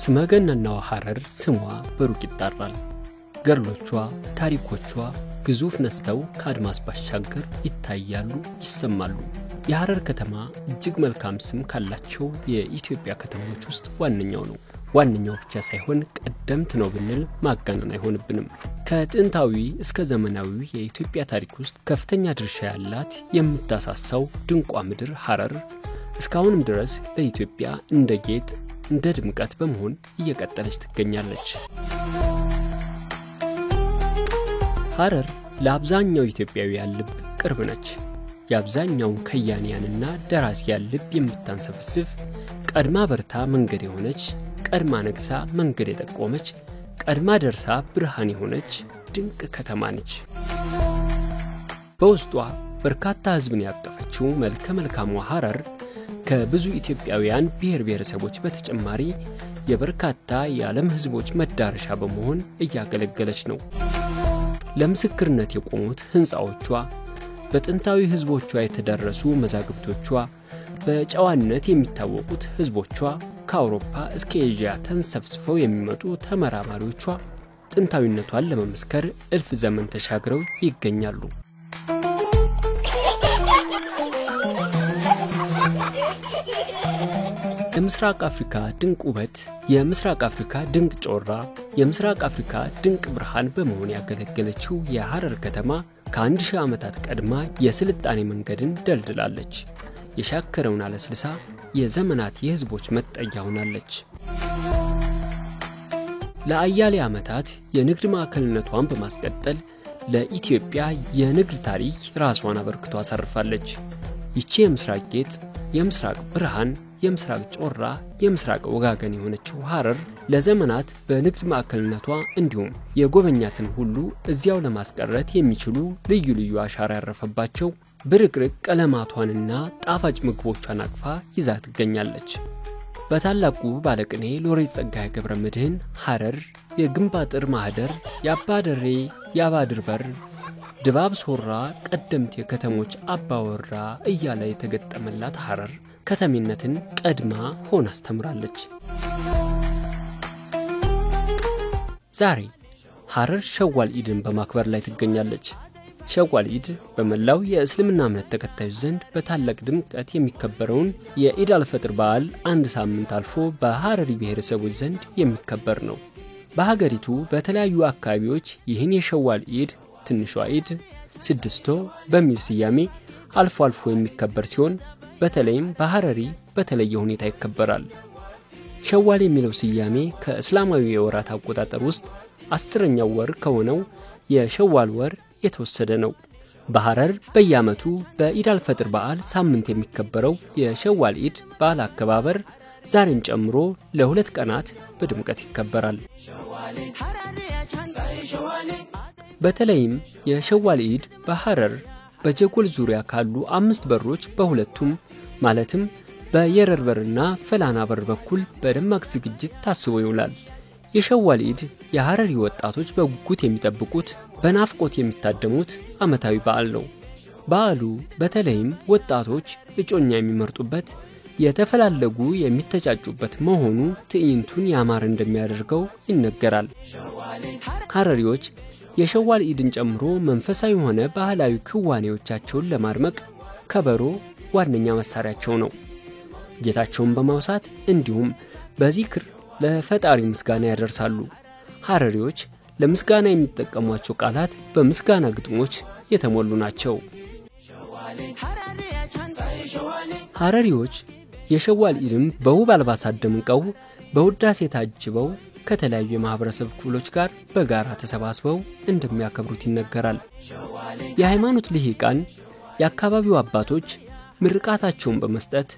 ስመገነናው ሐረር ስሟ በሩቅ ይጣራል። ገርሎቿ ታሪኮቿ ግዙፍ ነስተው ከአድማስ ባሻገር ይታያሉ ይሰማሉ። የሐረር ከተማ እጅግ መልካም ስም ካላቸው የኢትዮጵያ ከተሞች ውስጥ ዋነኛው ነው። ዋነኛው ብቻ ሳይሆን ቀደምት ነው ብንል ማጋነን አይሆንብንም። ከጥንታዊ እስከ ዘመናዊ የኢትዮጵያ ታሪክ ውስጥ ከፍተኛ ድርሻ ያላት የምታሳሳው ድንቋ ምድር ሐረር እስካሁንም ድረስ ለኢትዮጵያ እንደ ጌጥ እንደ ድምቀት በመሆን እየቀጠለች ትገኛለች። ሐረር ለአብዛኛው ኢትዮጵያውያን ልብ ቅርብ ነች። የአብዛኛው ከያንያንና ደራሲያን ልብ የምታንሰፈስፍ ቀድማ በርታ መንገድ የሆነች ቀድማ ነግሳ መንገድ የጠቆመች ቀድማ ደርሳ ብርሃን የሆነች ድንቅ ከተማ ነች። በውስጧ በርካታ ሕዝብን ያቀፈችው መልከ መልካሟ ሐረር ከብዙ ኢትዮጵያውያን ብሔር ብሔረሰቦች በተጨማሪ የበርካታ የዓለም ሕዝቦች መዳረሻ በመሆን እያገለገለች ነው። ለምስክርነት የቆሙት ሕንፃዎቿ፣ በጥንታዊ ሕዝቦቿ የተደረሱ መዛግብቶቿ፣ በጨዋነት የሚታወቁት ሕዝቦቿ፣ ከአውሮፓ እስከ ኤዥያ ተንሰፍስፈው የሚመጡ ተመራማሪዎቿ ጥንታዊነቷን ለመመስከር እልፍ ዘመን ተሻግረው ይገኛሉ። የምስራቅ አፍሪካ ድንቅ ውበት፣ የምስራቅ አፍሪካ ድንቅ ጮራ፣ የምስራቅ አፍሪካ ድንቅ ብርሃን በመሆን ያገለገለችው የሐረር ከተማ ከ1000 ዓመታት ቀድማ የስልጣኔ መንገድን ደልድላለች። የሻከረውን አለስልሳ የዘመናት የሕዝቦች መጠጊያ ሆናለች። ለአያሌ ዓመታት የንግድ ማዕከልነቷን በማስቀጠል ለኢትዮጵያ የንግድ ታሪክ ራሷን አበርክቶ አሳርፋለች። ይቺ የምስራቅ ጌጥ፣ የምስራቅ ብርሃን፣ የምስራቅ ጮራ፣ የምስራቅ ወጋገን የሆነችው ሐረር ለዘመናት በንግድ ማዕከልነቷ እንዲሁም የጎበኛትን ሁሉ እዚያው ለማስቀረት የሚችሉ ልዩ ልዩ አሻራ ያረፈባቸው ብርቅርቅ ቀለማቷንና ጣፋጭ ምግቦቿን አቅፋ ይዛ ትገኛለች። በታላቁ ባለቅኔ ሎሬት ጸጋዬ ገብረመድኅን ሐረር የግንብ አጥር ማህደር፣ የአባደሬ የአባድር በር፣ ድባብ ሶራ ቀደምት የከተሞች አባወራ እያለ የተገጠመላት ሐረር ከተሜነትን ቀድማ ሆና አስተምራለች። ዛሬ ሐረር ሸዋል ኢድን በማክበር ላይ ትገኛለች። ሸዋል ኢድ በመላው የእስልምና እምነት ተከታዮች ዘንድ በታላቅ ድምቀት የሚከበረውን የኢድ አልፈጥር በዓል አንድ ሳምንት አልፎ በሐረሪ ብሔረሰቦች ዘንድ የሚከበር ነው። በሀገሪቱ በተለያዩ አካባቢዎች ይህን የሸዋል ኢድ ትንሿ ኢድ ስድስቶ በሚል ስያሜ አልፎ አልፎ የሚከበር ሲሆን በተለይም በሐረሪ በተለየ ሁኔታ ይከበራል። ሸዋል የሚለው ስያሜ ከእስላማዊ የወራት አቆጣጠር ውስጥ 10ኛው ወር ከሆነው የሸዋል ወር የተወሰደ ነው። በሐረር በየዓመቱ በኢድ አልፈጥር በዓል ሳምንት የሚከበረው የሸዋል ኢድ በዓል አከባበር ዛሬን ጨምሮ ለ2 ቀናት በድምቀት ይከበራል። በተለይም የሸዋል ኢድ በሐረር በጀጎል ዙሪያ ካሉ 5 በሮች በሁለቱም ማለትም በየረር በርና ፈላና በር በኩል በደማቅ ዝግጅት ታስቦ ይውላል። የሸዋል ኢድ የሐረሪ ወጣቶች በጉጉት የሚጠብቁት በናፍቆት የሚታደሙት ዓመታዊ በዓል ነው። በዓሉ በተለይም ወጣቶች እጮኛ የሚመርጡበት የተፈላለጉ የሚተጫጩበት መሆኑ ትዕይንቱን ያማረ እንደሚያደርገው ይነገራል። ሐረሪዎች የሸዋል ኢድን ጨምሮ መንፈሳዊ ሆነ ባህላዊ ክዋኔዎቻቸውን ለማድመቅ ከበሮ ዋነኛ መሳሪያቸው ነው። ጌታቸውን በማውሳት እንዲሁም በዚክር ለፈጣሪ ምስጋና ያደርሳሉ። ሐረሪዎች ለምስጋና የሚጠቀሟቸው ቃላት በምስጋና ግጥሞች የተሞሉ ናቸው። ሐረሪዎች የሸዋል ኢድን በውብ አልባሳት ደምቀው በውዳሴ ታጅበው ከተለያዩ የማህበረሰብ ክፍሎች ጋር በጋራ ተሰባስበው እንደሚያከብሩት ይነገራል። የሃይማኖት ልሂቃን የአካባቢው አባቶች ምርቃታቸውን በመስጠት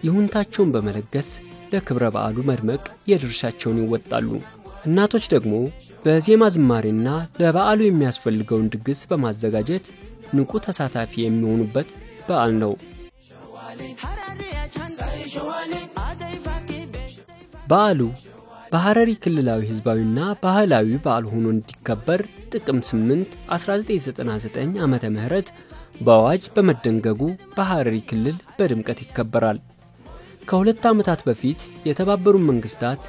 ይሁንታቸውን በመለገስ ለክብረ በዓሉ መድመቅ የድርሻቸውን ይወጣሉ። እናቶች ደግሞ በዜማ ዝማሬና ለበዓሉ የሚያስፈልገውን ድግስ በማዘጋጀት ንቁ ተሳታፊ የሚሆኑበት በዓል ነው። በዓሉ በሐረሪ ክልላዊ ህዝባዊና ባህላዊ በዓል ሆኖ እንዲከበር ጥቅምት 8 1999 ዓመተ ምህረት በአዋጅ በመደንገጉ በሐረሪ ክልል በድምቀት ይከበራል። ከሁለት ዓመታት በፊት የተባበሩት መንግስታት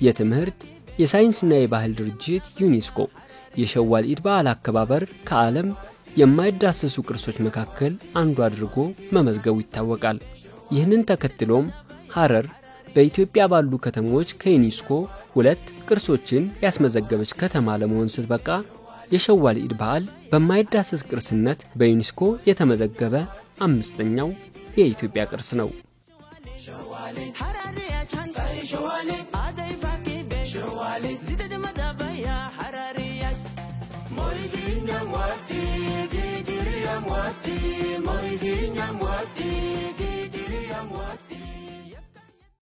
የትምህርት የሳይንስና የባህል ድርጅት ዩኔስኮ የሸዋል ኢድ በዓል አከባበር ከዓለም የማይዳሰሱ ቅርሶች መካከል አንዱ አድርጎ መመዝገቡ ይታወቃል። ይህንን ተከትሎም ሐረር በኢትዮጵያ ባሉ ከተሞች ከዩኔስኮ 2 ቅርሶችን ያስመዘገበች ከተማ ለመሆን ስትበቃ የሸዋል ኢድ በዓል በማይዳሰስ ቅርስነት በዩኔስኮ የተመዘገበ 5ኛው የኢትዮጵያ ቅርስ ነው። Moizinha mwati,